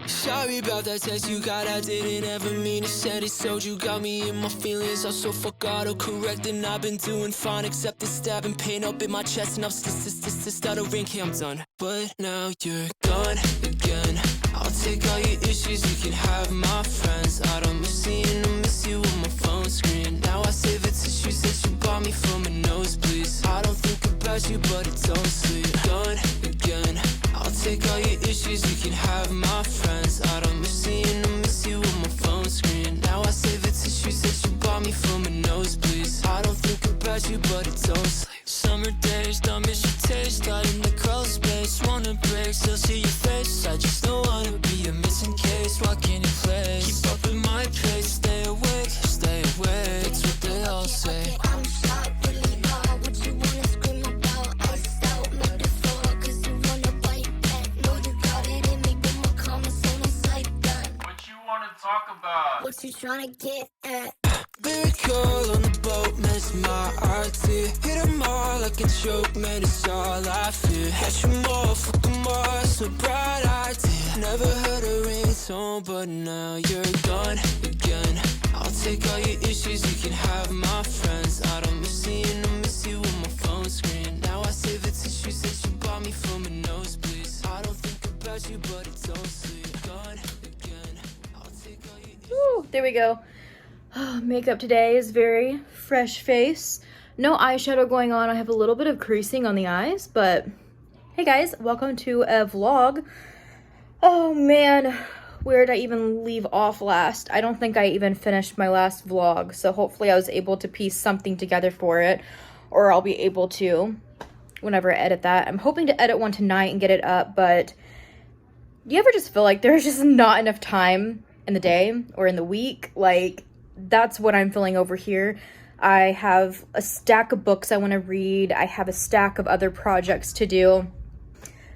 Sorry about that text you got, I didn't ever mean to send it. So you got me in my feelings, also fuck autocorrect. And I've been doing fine, except the stabbing pain up in my chest. And I'm stuttering, okay, I'm done. But now you're gone again. I'll take all your issues, you can have my friends. I don't miss you and I miss you on my phone screen. Now I save the tissues that you bought me from a nosebleeds. I don't think about you, but it don't sleep. Gone again. I'll take all your issues, you can have my friends. I don't miss you and I miss you on my phone screen. Now I save the tissues that you bought me from a nosebleeds. I don't think about you, but it don't sleep. Summer days, don't miss your taste. Got in the crawl space, wanna break, still see your face. I just don't wanna be a missing case, walking in place. Keep up with my pace, stay awake, stay awake. That's what they all say. I'm shot, really raw. What you wanna scream about? Iced out, metaphor, cause you wanna bite back. Know you got it in me, but my comments on the side gun. What you wanna talk about? What you tryna get at? Lyrical on the boat, miss my RT. Hit 'em all like a joke, man, it's all I fear. Catch 'em all, fuck 'em all, it's a bright idea. Never heard a ringtone, but now you're gone again. I'll take all your issues, you can have my friends. I don't miss you and I miss you on my phone screen. Now I save the tissues that you bought me from a nosebleeds. I don't think about you, but it don't sleep. Gone again. I'll take all your issues. Ooh, there we go. Makeup today is very fresh face. No eyeshadow going on. I have a little bit of creasing on the eyes, but hey guys, welcome to a vlog. Oh man, where did I even leave off last? I don't think I even finished my last vlog, so hopefully I was able to piece something together for it, or I'll be able to whenever I edit that. I'm hoping to edit one tonight and get it up, but do you ever just feel like there's just not enough time in the day or in the week? Like, that's what I'm feeling over here. I have a stack of books I want to read. I have a stack of other projects to do.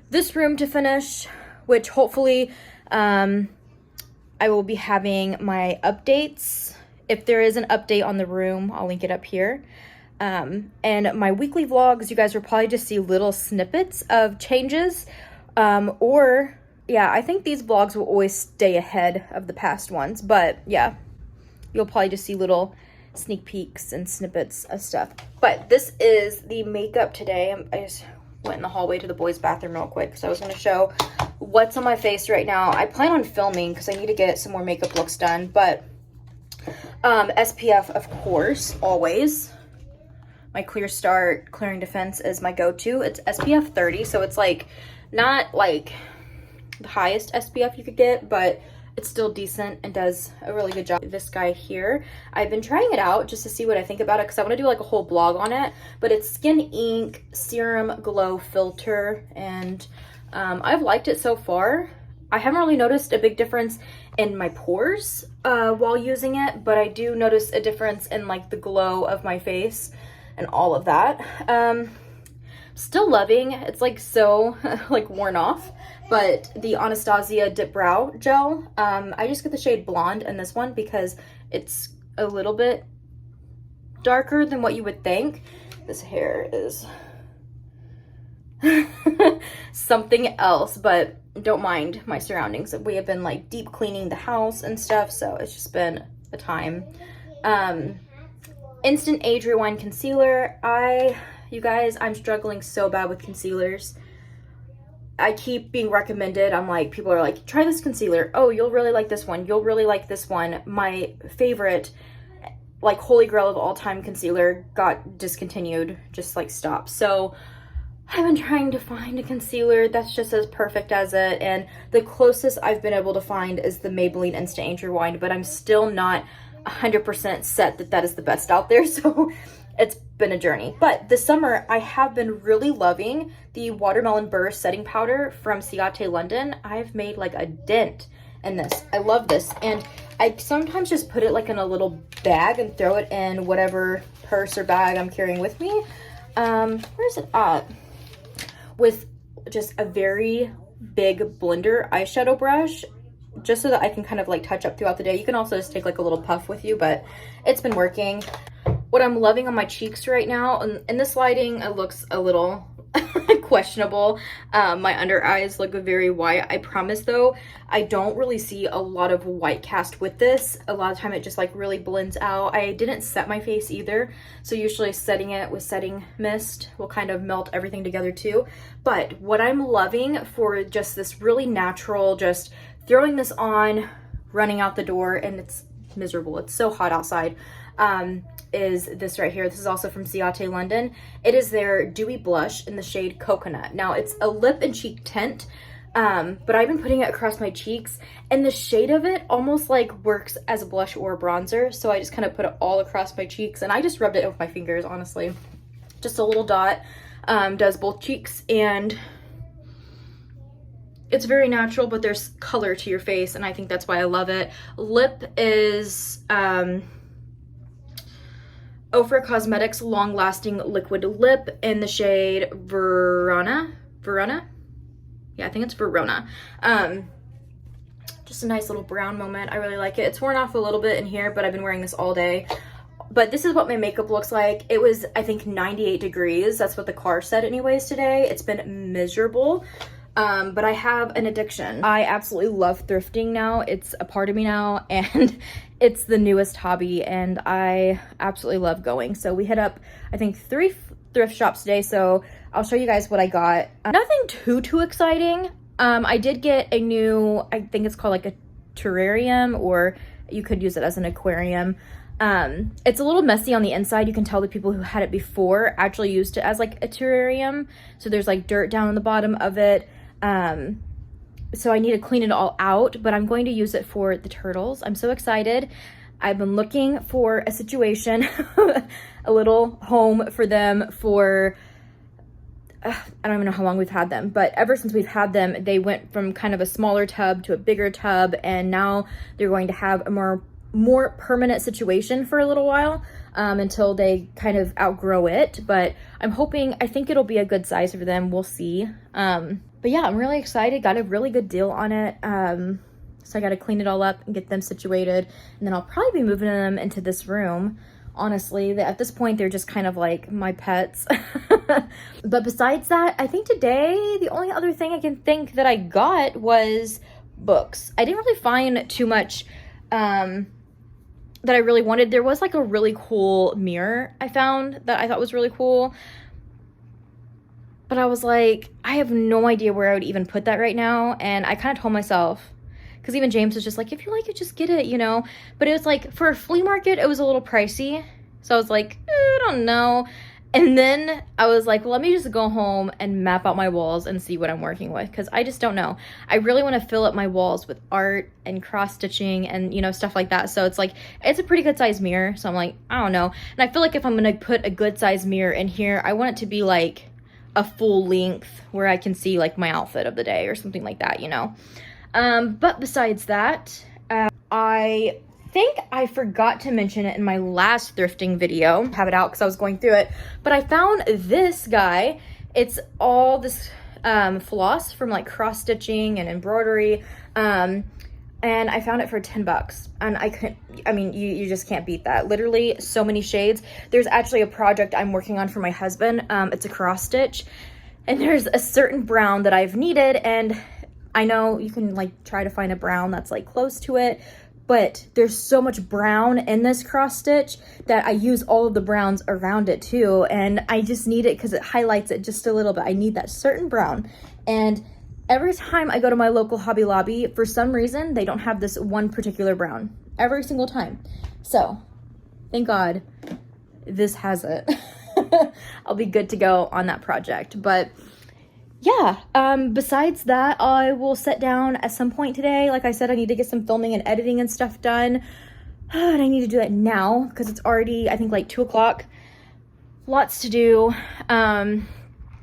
This room to finish, which hopefully I will be having my updates. If there is an update on the room, I'll link it up here. And my weekly vlogs, you guys will probably just see little snippets of changes. Or, yeah, I think these vlogs will always stay ahead of the past ones. But, yeah. You'll probably just see little sneak peeks and snippets of stuff. But this is the makeup today. I just went in the hallway to the boys' bathroom real quick because I was going to show what's on my face right now. I plan on filming because I need to get some more makeup looks done. But SPF, of course, always. My Clear Start Clearing Defense is my go-to. It's SPF 30, so it's like not like the highest SPF you could get, but it's still decent and does a really good job. This guy here, I've been trying it out just to see what I think about it because I want to do like a whole blog on it, but it's Skin Ink Serum Glow Filter, and I've liked it so far. I haven't really noticed a big difference in my pores while using it, but I do notice a difference in like the glow of my face and all of that. Still loving, it's like so like worn off, but the Anastasia Dip Brow Gel, I just get the shade Blonde in this one because it's a little bit darker than what you would think. This hair is something else, but don't mind my surroundings. We have been like deep cleaning the house and stuff, so it's just been a time. Instant Age Rewind Concealer. You guys, I'm struggling so bad with concealers. I keep being recommended. I'm like, people are like, try this concealer. Oh, you'll really like this one. You'll really like this one. My favorite, like, holy grail of all time concealer got discontinued, just like stopped. So I've been trying to find a concealer that's just as perfect as it. And the closest I've been able to find is the Maybelline Instant Age Rewind, but I'm still not 100% set that that is the best out there. So it's been a journey. But this summer, I have been really loving the Watermelon Burst Setting Powder from Ciate London. I've made like a dent in this. I love this. And I sometimes just put it like in a little bag and throw it in whatever purse or bag I'm carrying with me. Where's it at? With just a very big blender eyeshadow brush, just so that I can kind of like touch up throughout the day. You can also just take like a little puff with you, but it's been working. What I'm loving on my cheeks right now, in this lighting, it looks a little questionable. My under eyes look very white. I promise though, I don't really see a lot of white cast with this. A lot of time it just like really blends out. I didn't set my face either, so usually setting it with setting mist will kind of melt everything together too. But what I'm loving for just this really natural, just throwing this on, running out the door, and it's miserable, it's so hot outside, is this right here. This is also from Ciate London. It is their Dewy Blush in the shade Coconut. Now it's a lip and cheek tint, but I've been putting it across my cheeks, and the shade of it almost like works as a blush or a bronzer. So I just kind of put it all across my cheeks, and I just rubbed it with my fingers, honestly. Just a little dot, does both cheeks, and it's very natural, but there's color to your face, and I think that's why I love it. Lip is Ofra Cosmetics Long Lasting Liquid Lip in the shade Verona? Yeah, I think it's Verona. Just a nice little brown moment. I really like it. It's worn off a little bit in here, but I've been wearing this all day. But this is what my makeup looks like. It was, I think, 98 degrees. That's what the car said anyways today. It's been miserable. But I have an addiction. I absolutely love thrifting now. It's a part of me now, and it's the newest hobby, and I absolutely love going. So we hit up, I think, 3 thrift shops today, so I'll show you guys what I got. Nothing too exciting. I did get a new, I think it's called like a terrarium, or you could use it as an aquarium. It's a little messy on the inside. You can tell the people who had it before actually used it as like a terrarium. So there's like dirt down on the bottom of it. So I need to clean it all out, but I'm going to use it for the turtles. I'm so excited. I've been looking for a situation, a little home for them for, I don't even know how long we've had them, but ever since we've had them, they went from kind of a smaller tub to a bigger tub, and now they're going to have a more permanent situation for a little while, until they kind of outgrow it. But I'm hoping, I think it'll be a good size for them. We'll see. But yeah, I'm really excited. Got a really good deal on it. So I got to clean it all up and get them situated, and then I'll probably be moving them into this room. Honestly, at this point, they're just kind of like my pets. But besides that, I think today, the only other thing I can think that I got was books. I didn't really find too much, that I really wanted. There was like a really cool mirror I found that I thought was really cool, but I was like, I have no idea where I would even put that right now. And I kind of told myself, because even James was just like, if you like it, just get it, you know. But it was like, for a flea market, it was a little pricey, so I was like, I don't know. And then I was like, well, let me just go home and map out my walls and see what I'm working with, because I just don't know. I really want to fill up my walls with art and cross-stitching and, you know, stuff like that. So it's like, it's a pretty good-sized mirror. So I'm like, I don't know. And I feel like if I'm going to put a good-sized mirror in here, I want it to be like a full length where I can see like my outfit of the day or something like that, you know. But besides that, I think I forgot to mention it in my last thrifting video. I have it out because I was going through it, but I found this guy. It's all this floss from like cross stitching and embroidery, and I found it for $10, and you just can't beat that. Literally so many shades. There's actually a project I'm working on for my husband. It's a cross stitch, and there's a certain brown that I've needed, and I know you can like try to find a brown that's like close to it, but there's so much brown in this cross stitch that I use all of the browns around it too. And I just need it because it highlights it just a little bit. I need that certain brown. And every time I go to my local Hobby Lobby, for some reason, they don't have this one particular brown every single time. So thank God this has it. I'll be good to go on that project. But yeah, besides that, I will sit down at some point today. Like I said, I need to get some filming and editing and stuff done. And I need to do that now because it's already, I think, like 2 o'clock. Lots to do.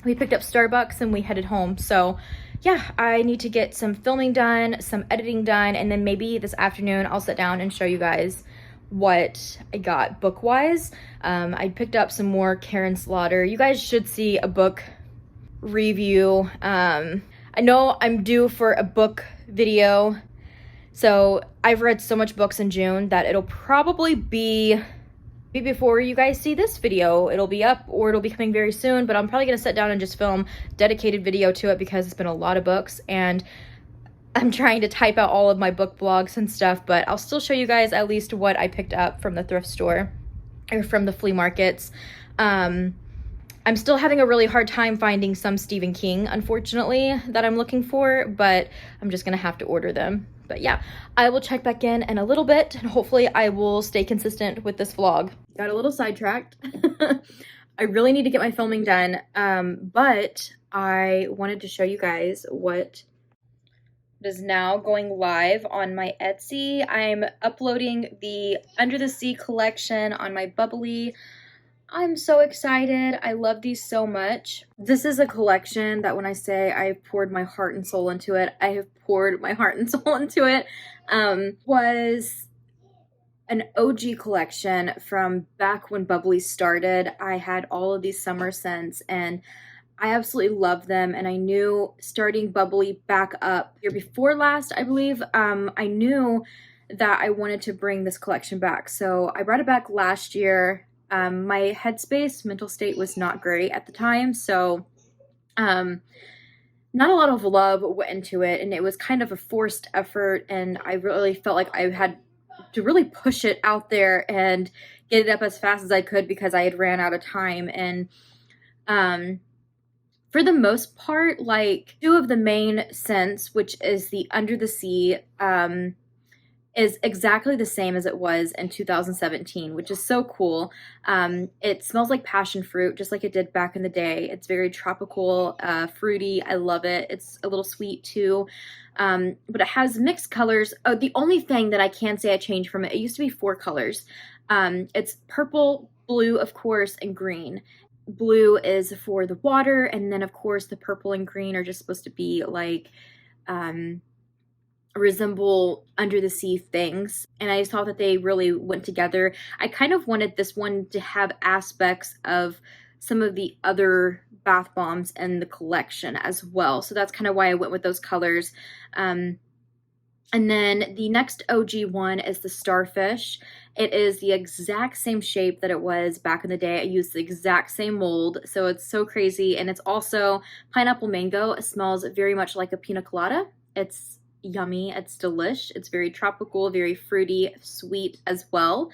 We picked up Starbucks and we headed home. So yeah, I need to get some filming done, some editing done, and then maybe this afternoon I'll sit down and show you guys what I got book-wise. I picked up some more Karen Slaughter. You guys should see a book review. I know I'm due for a book video, so I've read so much books in June that it'll probably be maybe before you guys see this video, it'll be up or it'll be coming very soon, but I'm probably gonna sit down and just film dedicated video to it because it's been a lot of books and I'm trying to type out all of my book blogs and stuff, but I'll still show you guys at least what I picked up from the thrift store or from the flea markets. I'm still having a really hard time finding some Stephen King, unfortunately, that I'm looking for, but I'm just gonna have to order them. But yeah, I will check back in a little bit, and hopefully I will stay consistent with this vlog. Got a little sidetracked. I really need to get my filming done, but I wanted to show you guys what is now going live on my Etsy. I'm uploading the Under the Sea collection on my Bubbly. I'm so excited. I love these so much. This is a collection that when I say I've poured my heart and soul into it, I have poured my heart and soul into it. Was an OG collection from back when Bubbly started. I had all of these summer scents and I absolutely love them, and I knew starting Bubbly back up year before last, I believe, I knew that I wanted to bring this collection back. So I brought it back last year. My headspace, mental state was not great at the time, so not a lot of love went into it, and it was kind of a forced effort, and I really felt like I had to really push it out there and get it up as fast as I could because I had ran out of time. And for the most part, like 2 of the main scents, which is the Under the Sea, is exactly the same as it was in 2017, which is so cool. It smells like passion fruit, just like it did back in the day. It's very tropical, fruity. I love it. It's a little sweet too, but it has mixed colors. Oh, the only thing that I can say I changed from it, it used to be 4 colors. It's purple, blue, of course, and green. Blue is for the water, and then of course the purple and green are just supposed to be like resemble under the sea things, and I just thought that they really went together. I kind of wanted this one to have aspects of some of the other bath bombs in the collection as well, so that's kind of why I went with those colors. And then the next OG one is the Starfish. It is the exact same shape that it was back in the day. I used the exact same mold, so it's so crazy. And it's also pineapple mango. It smells very much like a pina colada. It's yummy. It's delish. It's very tropical, very fruity, sweet as well.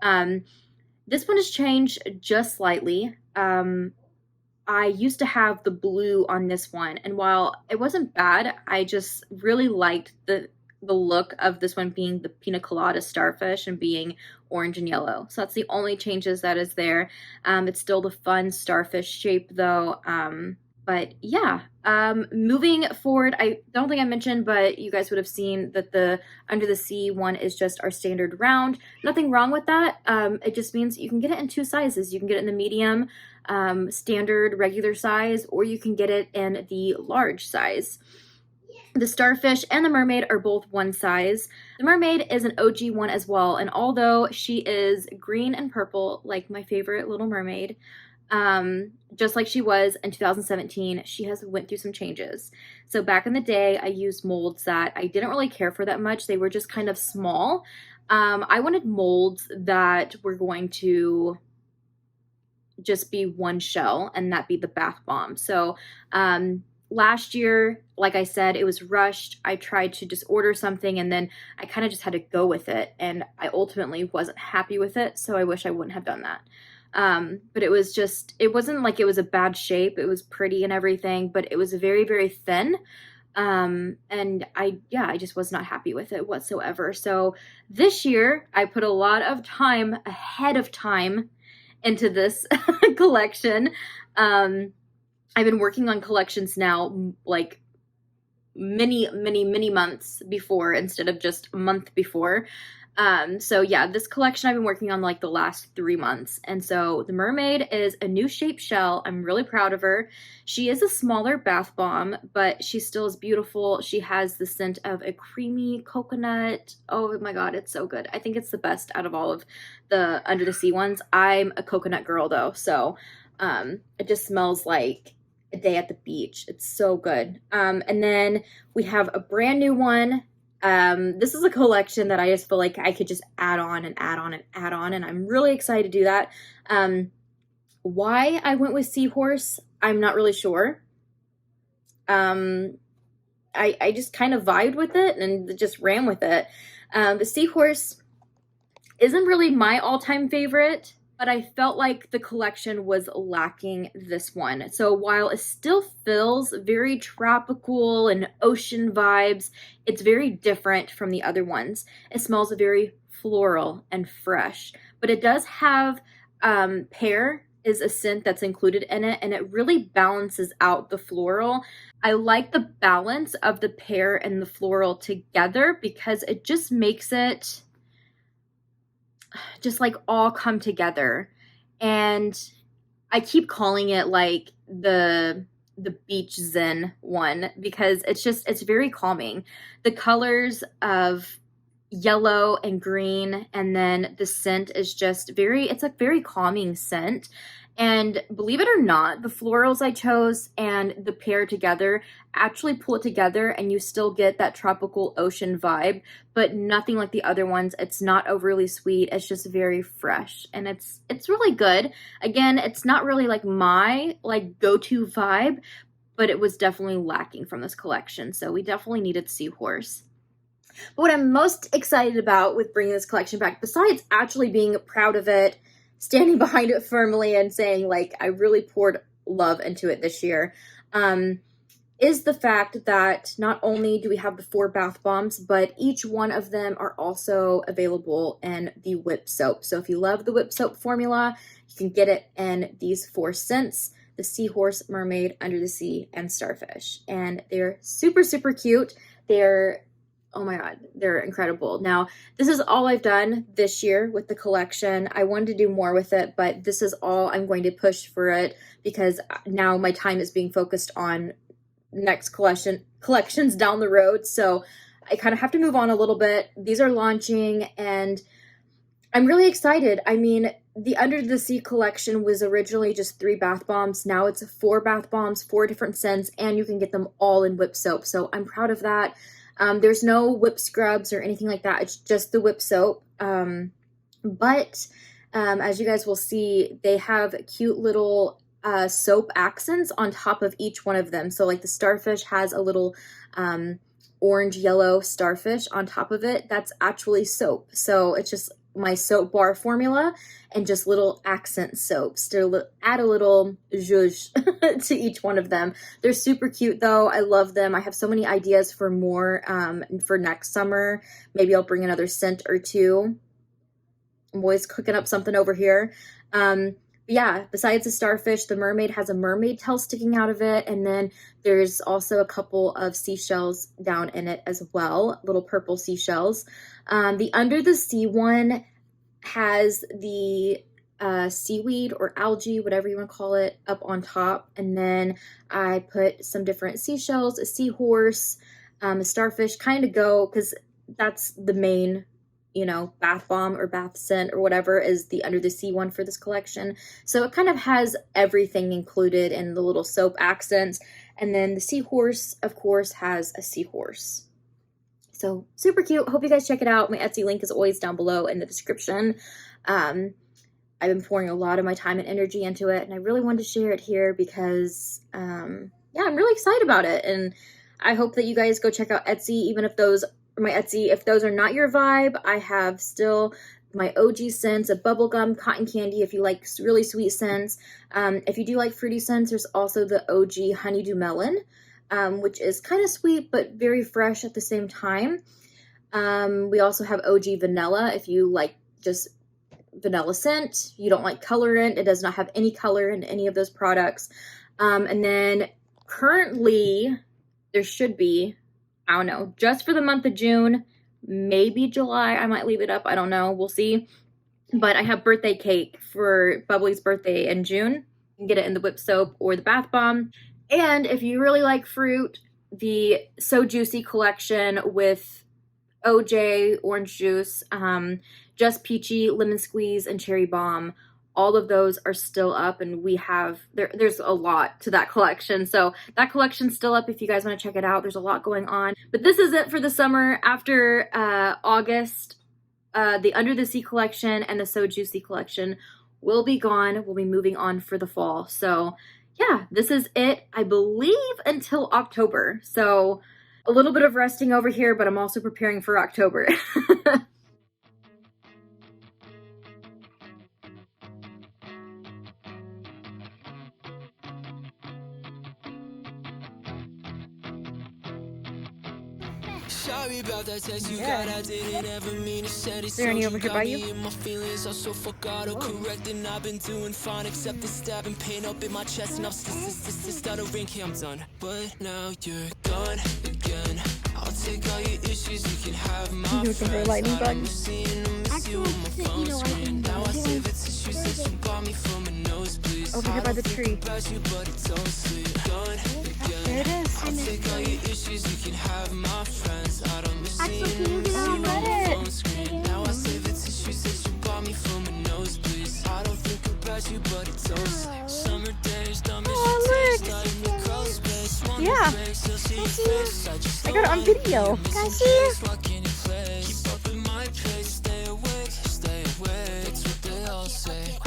This one has changed just slightly. I used to have the blue on this one, and while it wasn't bad, I just really liked the look of this one being the pina colada Starfish and being orange and yellow. So that's the only changes that is there. It's still the fun starfish shape though. But yeah, moving forward, I don't think I mentioned, but you guys would have seen that the Under the Sea one is just our standard round. Nothing wrong with that. It just means you can get it in 2 sizes. You can get it in the medium, standard, regular size, or you can get it in the large size. The Starfish and the Mermaid are both 1 size. The Mermaid is an OG one as well, and although she is green and purple, like my favorite Little Mermaid, just like she was in 2017, she has went through some changes. So back in the day, I used molds that I didn't really care for that much. They were just kind of small. I wanted molds that were going to just be 1 shell and that be the bath bomb. So, last year, like I said, it was rushed. I tried to just order something and then I kind of just had to go with it, and I ultimately wasn't happy with it, so I wish I wouldn't have done that. But it was just, it wasn't like it was a bad shape. It was pretty and everything, but it was very, very thin. And I just was not happy with it whatsoever. So this year I put a lot of time ahead of time into this collection. I've been working on collections now like many months before instead of just a month before. So yeah, this collection I've been working on like the last 3 months. And so the Mermaid is a new shape shell. I'm really proud of her. She is a smaller bath bomb, but she still is beautiful. She has the scent of a creamy coconut. Oh my God, it's so good. I think it's the best out of all of the Under the Sea ones. I'm a coconut girl though. So, it just smells like a day at the beach. It's so good. And then we have a brand new one. This is a collection that I just feel like I could just add on and add on and add on, and I'm really excited to do that. Why I went with Seahorse, I'm not really sure. I just kind of vibed with it and just ran with it. The Seahorse isn't really my all-time favorite, but I felt like the collection was lacking this one. So while it still feels very tropical and ocean vibes, it's very different from the other ones. It smells very floral and fresh, but it does have pear is a scent that's included in it, and it really balances out the floral. I like the balance of the pear and the floral together because it just makes it just like all come together. And I keep calling it like the beach zen one because it's very calming. The colors of yellow and green, and then the scent is just it's a very calming scent. And believe it or not, the florals I chose and the pear together actually pull it together, and you still get that tropical ocean vibe, but nothing like the other ones. It's not overly sweet. It's just very fresh, and it's really good. Again, it's not really like my like go-to vibe, but it was definitely lacking from this collection. So we definitely needed Seahorse. But what I'm most excited about with bringing this collection back, besides actually being proud of it, standing behind it firmly and saying like I really poured love into it this year, is the fact that not only do we have the 4 bath bombs, but each one of them are also available in the whip soap. So if you love the whip soap formula, you can get it in these 4 scents: the Seahorse, Mermaid, Under the Sea, and Starfish. And they're super, super cute. Oh my God, they're incredible. Now, this is all I've done this year with the collection. I wanted to do more with it, but this is all I'm going to push for it because now my time is being focused on next collections down the road. So I kind of have to move on a little bit. These are launching and I'm really excited. I mean, the Under the Sea collection was originally just 3 bath bombs. Now it's 4 bath bombs, 4 different scents, and you can get them all in whip soap. So I'm proud of that. There's no whip scrubs or anything like that. It's just the whip soap. But as you guys will see, they have cute little soap accents on top of each one of them. So like the Starfish has a little orange yellow starfish on top of it. That's actually soap. So it's just my soap bar formula and just little accent soaps to add a little zhuzh to each one of them. They're super cute though. I love them. I have so many ideas for more for next summer. Maybe I'll bring another scent or 2. I'm always cooking up something over here. Yeah, besides the Starfish, the Mermaid has a mermaid tail sticking out of it, and then there's also a couple of seashells down in it as well, little purple seashells. The Under the Sea one has the seaweed or algae, whatever you want to call it, up on top, and then I put some different seashells, a seahorse, a starfish, kind of go, because that's the main bath bomb or bath scent or whatever is the Under the Sea one for this collection. So it kind of has everything included in the little soap accents. And then the Seahorse, of course, has a seahorse. So super cute. Hope you guys check it out. My Etsy link is always down below in the description. I've been pouring a lot of my time and energy into it, and I really wanted to share it here because, yeah, I'm really excited about it. And I hope that you guys go check out Etsy, even if those if those are not your vibe. I have still my OG scents of bubblegum, cotton candy, if you like really sweet scents. If you do like fruity scents, there's also the OG honeydew melon, which is kind of sweet but very fresh at the same time. We also have OG vanilla if you like just vanilla scent. You don't like color in it. It does not have any color in any of those products. And then currently there should be, I don't know, just for the month of June, maybe July. I might leave it up. I don't know. We'll see. But I have birthday cake for Bubbly's birthday in June. You can get it in the whip soap or the bath bomb. And if you really like fruit, the So Juicy collection with OJ, orange juice, Just Peachy, lemon squeeze, and cherry bomb all of those are still up, and we have there's a lot to that collection. So that collection's still up if you guys want to check it out. There's a lot going on. But this is it for the summer. After August, the Under the Sea collection and the So Juicy collection will be gone. We'll be moving on for the fall. So yeah, this is it, I believe, until October. So a little bit of resting over here, but I'm also preparing for October. Sorry about that text you got, I didn't ever mean to send it. Is there any over here by you? My feelings are so fuck autocorrect, and I've been doing fine except the stabbing pain up in my chest, and I'm stuttering. I'm done, but now you're gone again. I'll take all your issues, you can have my You think they're lightning bugs? Now I save the tissues that you bought me from a nosebleed. Over here by the tree. There it is. I'll take all your issues, you can have my friends. I don't miss Axel, can you get on Reddit? now I save the tissues that you bought me from a nosebleed. I don't think about you, but it's all summer days, Yeah. I got it on video. Can I see? Keep up in my pace, stay awake, that's what they all say.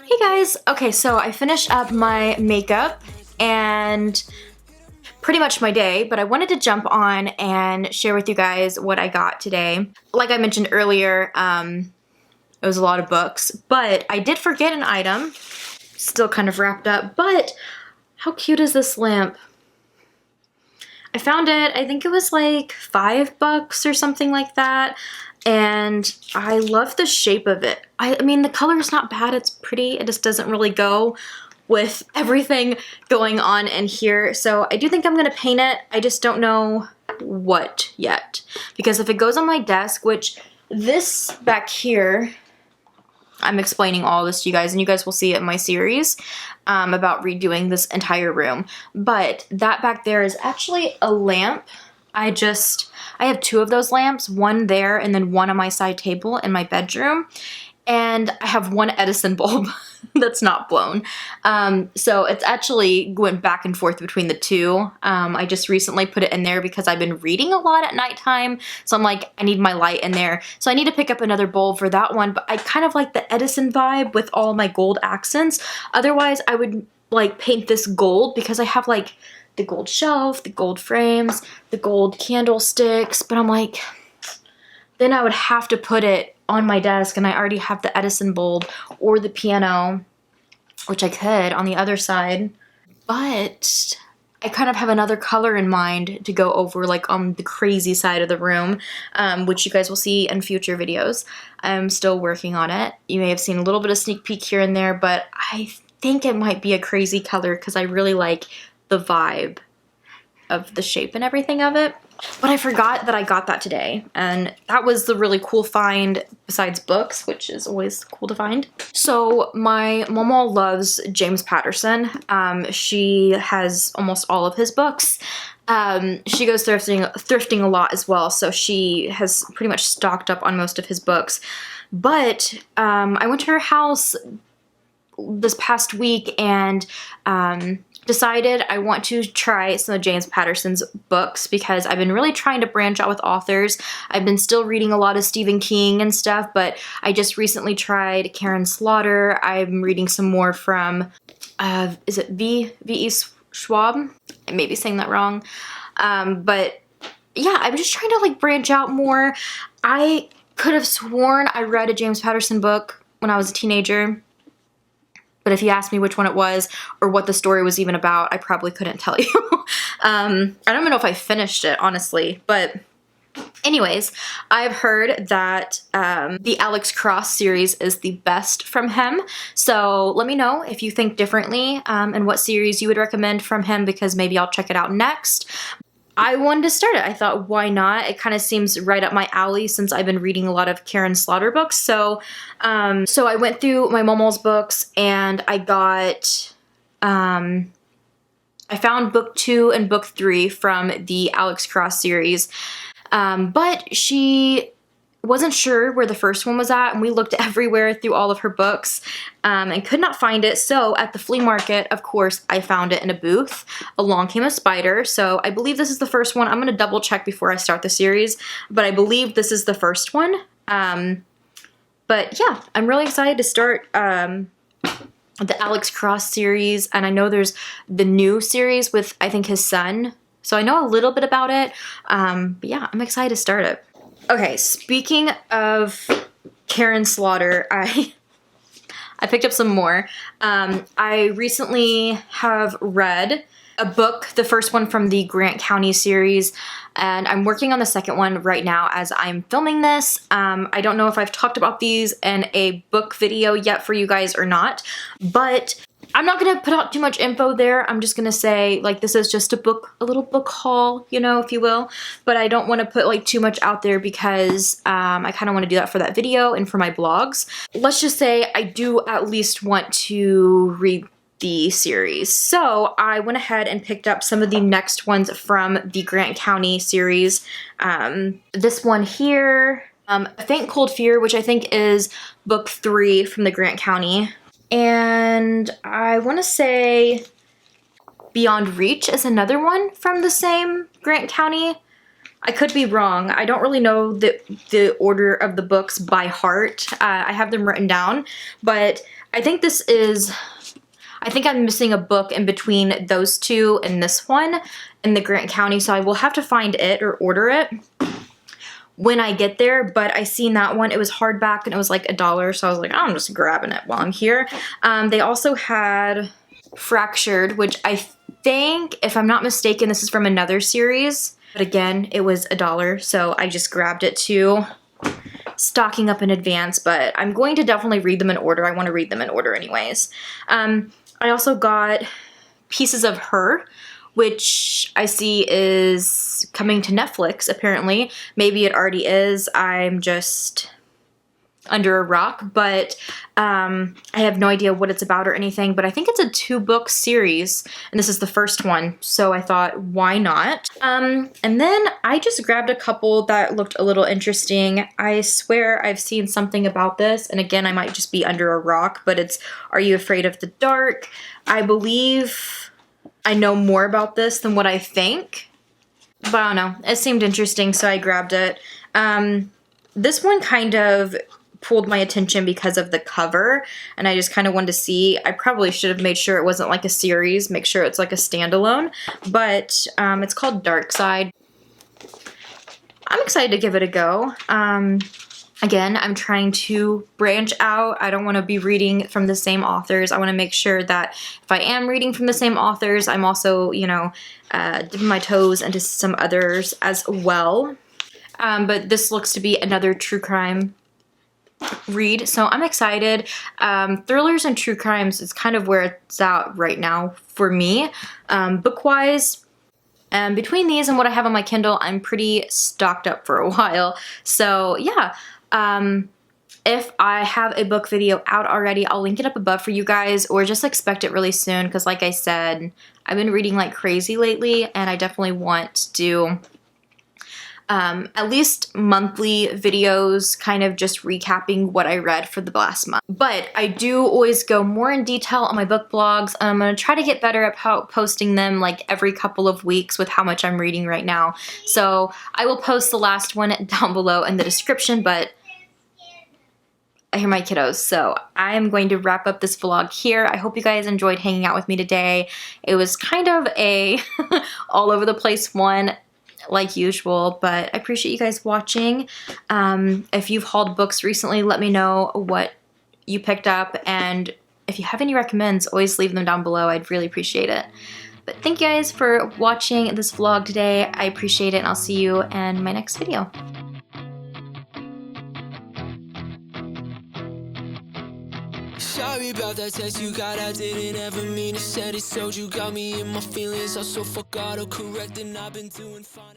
Hey guys, okay, so I finished up my makeup and pretty much my day, but I wanted to jump on and share with you guys what I got today. Like I mentioned earlier, it was a lot of books, but I did forget an item, still kind of wrapped up, but how cute is this lamp? I found it, I think it was like $5 or something like that. And I love the shape of it. I mean, the color is not bad. It's pretty. It just doesn't really go with everything going on in here. So I do think I'm going to paint it. I just don't know what yet. Because if it goes on my desk, which this back here, I'm explaining all this to you guys, and you guys will see it in my series about redoing this entire room. But that back there is actually a lamp. I have 2 of those lamps, one there and then one on my side table in my bedroom. And I have one Edison bulb that's not blown. So it's actually went back and forth between the 2. I just recently put it in there because I've been reading a lot at nighttime. So I'm like, I need my light in there. So I need to pick up another bulb for that one. But I kind of like the Edison vibe with all my gold accents. Otherwise, I would like paint this gold because I have like the gold shelf, the gold frames, the gold candlesticks, but I'm like, then I would have to put it on my desk, and I already have the Edison bulb or the piano, which I could on the other side, but I kind of have another color in mind to go over like on the crazy side of the room, which you guys will see in future videos. I'm still working on it. You may have seen a little bit of sneak peek here and there, but I think it might be a crazy color because I really like the vibe of the shape and everything of it. But I forgot that I got that today, and that was the really cool find besides books, which is always cool to find. So my mama loves James Patterson. She has almost all of his books. She goes thrifting a lot as well, so she has pretty much stocked up on most of his books. But I went to her house this past week and decided I want to try some of James Patterson's books because I've been really trying to branch out with authors. I've been still reading a lot of Stephen King and stuff, but I just recently tried Karen Slaughter. I'm reading some more from, is it V.E. Schwab? I may be saying that wrong. But yeah, I'm just trying to like branch out more. I could have sworn I read a James Patterson book when I was a teenager. But if you asked me which one it was or what the story was even about, I probably couldn't tell you. I don't even know if I finished it, honestly. But anyways, I've heard that the Alex Cross series is the best from him. So let me know if you think differently and what series you would recommend from him, because maybe I'll check it out next. I wanted to start it. I thought, why not? It kind of seems right up my alley since I've been reading a lot of Karen Slaughter books. So so I went through my Momo's books and I got I found book 2 and book 3 from the Alex Cross series, but she wasn't sure where the first one was at, and we looked everywhere through all of her books and could not find it. So at the flea market, of course, I found it in a booth. Along Came a Spider. So I believe this is the first one. I'm going to double check before I start the series, but I believe this is the first one. But yeah, I'm really excited to start the Alex Cross series, and I know there's the new series with, I think, his son. So I know a little bit about it, but yeah, I'm excited to start it. Okay, speaking of Karen Slaughter, I picked up some more. I recently have read a book, the first one from the Grant County series, and I'm working on the second one right now as I'm filming this. I don't know if I've talked about these in a book video yet for you guys or not, but I'm not gonna put out too much info there. I'm just gonna say, like, this is just a book, a little book haul, you know, if you will. But I don't want to put like too much out there because I kind of want to do that for that video and for my blogs. Let's just say I do at least want to read the series. So I went ahead and picked up some of the next ones from the Grant County series. This one here, A Faint Cold Fear, which I think is book 3 from the Grant County. And I want to say Beyond Reach is another one from the same Grant County. I could be wrong. I don't really know the order of the books by heart. I have them written down, but I think this is, I think I'm missing a book in between those two and this one in the Grant County, so I will have to find it or order it when I get there. But I seen that one. It was hardback and it was like $1, so I was like, oh, I'm just grabbing it while I'm here. They also had Fractured, which I think, if I'm not mistaken, this is from another series. But again, it was $1, so I just grabbed it too. Stocking up in advance, but I'm going to definitely read them in order. I want to read them in order anyways. I also got Pieces of Her, which I see is coming to Netflix, apparently. Maybe it already is. I'm just under a rock, but I have no idea what it's about or anything, but I think it's a 2-book series, and this is the first one, so I thought, why not? And then I just grabbed a couple that looked a little interesting. I swear I've seen something about this, and again, I might just be under a rock, but it's Are You Afraid of the Dark? I believe I know more about this than what I think, but I don't know. It seemed interesting, so I grabbed it. This one kind of pulled my attention because of the cover, and I just kind of wanted to see. I probably should have made sure it wasn't like a series, make sure it's like a standalone, but it's called Dark Side. I'm excited to give it a go. Again, I'm trying to branch out. I don't want to be reading from the same authors. I want to make sure that if I am reading from the same authors, I'm also, you know, dipping my toes into some others as well. But this looks to be another true crime read, so I'm excited. Thrillers and true crimes is kind of where it's at right now for me. Book-wise, between these and what I have on my Kindle, I'm pretty stocked up for a while. So yeah, if I have a book video out already, I'll link it up above for you guys, or just expect it really soon, because like I said, I've been reading like crazy lately, and I definitely want to do at least monthly videos, kind of just recapping what I read for the last month. But I do always go more in detail on my book blogs, and I'm going to try to get better at posting them like every couple of weeks with how much I'm reading right now. So I will post the last one down below in the description, but I hear my kiddos, so I am going to wrap up this vlog here. I hope you guys enjoyed hanging out with me today. It was kind of a all over the place one, like usual, but I appreciate you guys watching. If you've hauled books recently, let me know what you picked up, and if you have any recommends, always leave them down below. I'd really appreciate it. But thank you guys for watching this vlog today. I appreciate it, and I'll see you in my next video. Sorry about that text you got, I didn't ever mean to send it. So you got me in my feelings, I'm so fuck autocorrect, and I've been doing fine.